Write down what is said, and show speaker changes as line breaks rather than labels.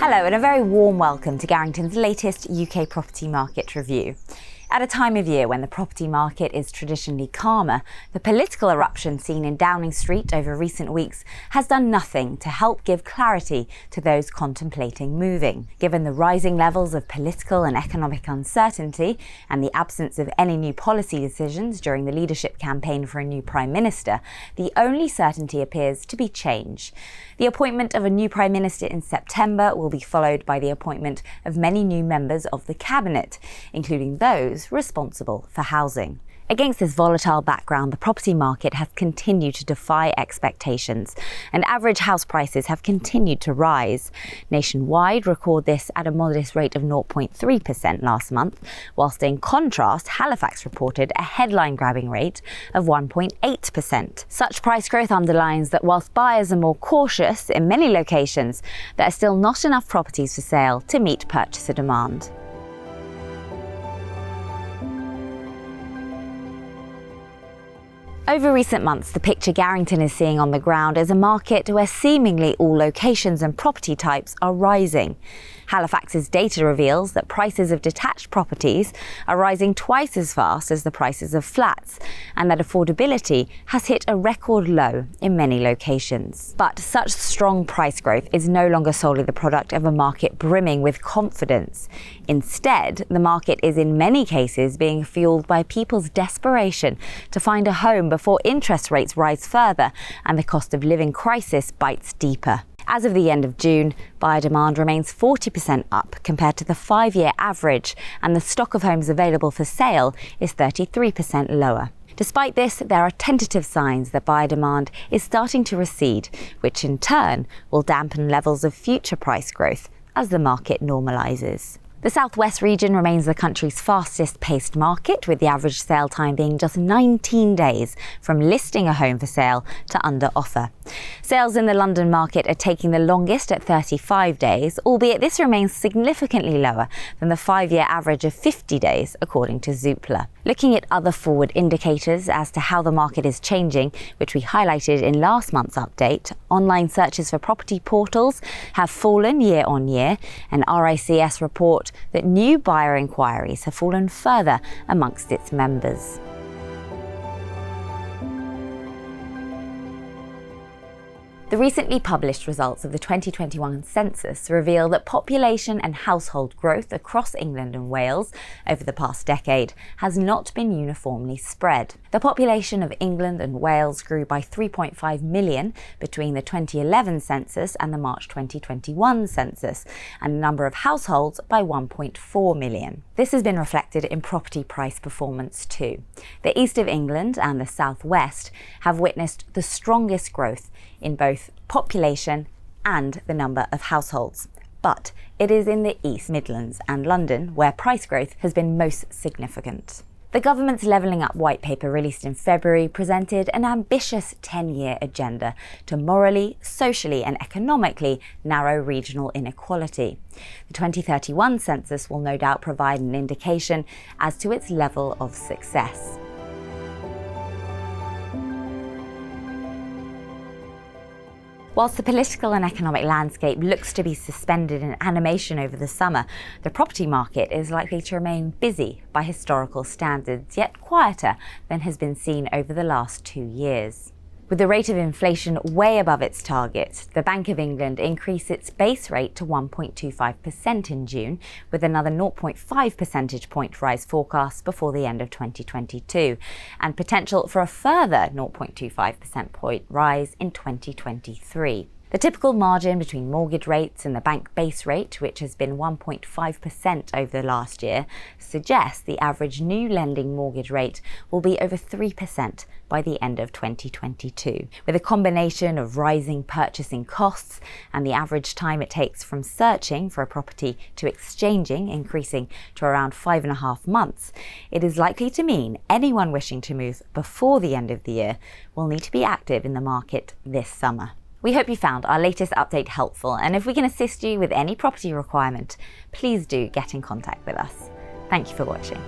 Hello and a very warm welcome to Garrington's latest UK property market review. At a time of year when the property market is traditionally calmer, the political eruption seen in Downing Street over recent weeks has done nothing to help give clarity to those contemplating moving. Given the rising levels of political and economic uncertainty and the absence of any new policy decisions during the leadership campaign for a new Prime Minister, the only certainty appears to be change. The appointment of a new Prime Minister in September will be followed by the appointment of many new members of the Cabinet, including those responsible for housing. Against this volatile background, the property market has continued to defy expectations, and average house prices have continued to rise. Nationwide, record this at a modest rate of 0.3% last month, whilst in contrast, Halifax reported a headline-grabbing rate of 1.8%. Such price growth underlines that whilst buyers are more cautious in many locations, there are still not enough properties for sale to meet purchaser demand. Over recent months, the picture Garrington is seeing on the ground is a market where seemingly all locations and property types are rising. Halifax's data reveals that prices of detached properties are rising twice as fast as the prices of flats, and that affordability has hit a record low in many locations. But such strong price growth is no longer solely the product of a market brimming with confidence. Instead, the market is in many cases being fueled by people's desperation to find a home before interest rates rise further and the cost of living crisis bites deeper. As of the end of June, buyer demand remains 40% up compared to the 5-year average, and the stock of homes available for sale is 33% lower. Despite this, there are tentative signs that buyer demand is starting to recede, which in turn will dampen levels of future price growth as the market normalises. The southwest region remains the country's fastest-paced market, with the average sale time being just 19 days from listing a home for sale to under offer. Sales in the London market are taking the longest at 35 days, albeit this remains significantly lower than the 5-year average of 50 days, according to Zoopla. Looking at other forward indicators as to how the market is changing, which we highlighted in last month's update, online searches for property portals have fallen year on year, and RICS report that new buyer inquiries have fallen further amongst its members. The recently published results of the 2021 Census reveal that population and household growth across England and Wales over the past decade has not been uniformly spread. The population of England and Wales grew by 3.5 million between the 2011 census and the March 2021 census, and the number of households by 1.4 million. This has been reflected in property price performance too. The east of England and the southwest have witnessed the strongest growth in both population and the number of households. But it is in the East Midlands and London where price growth has been most significant. The government's Levelling Up white paper released in February presented an ambitious 10-year agenda to morally, socially and economically narrow regional inequality. The 2031 census will no doubt provide an indication as to its level of success. Whilst the political and economic landscape looks to be suspended in animation over the summer, the property market is likely to remain busy by historical standards, yet quieter than has been seen over the last 2 years. With the rate of inflation way above its target, the Bank of England increased its base rate to 1.25% in June, with another 0.5 percentage point rise forecast before the end of 2022, and potential for a further 0.25% point rise in 2023. The typical margin between mortgage rates and the bank base rate, which has been 1.5% over the last year, suggests the average new lending mortgage rate will be over 3% by the end of 2022. With a combination of rising purchasing costs and the average time it takes from searching for a property to exchanging increasing to around 5.5 months, it is likely to mean anyone wishing to move before the end of the year will need to be active in the market this summer. We hope you found our latest update helpful, and if we can assist you with any property requirement, please do get in contact with us. Thank you for watching.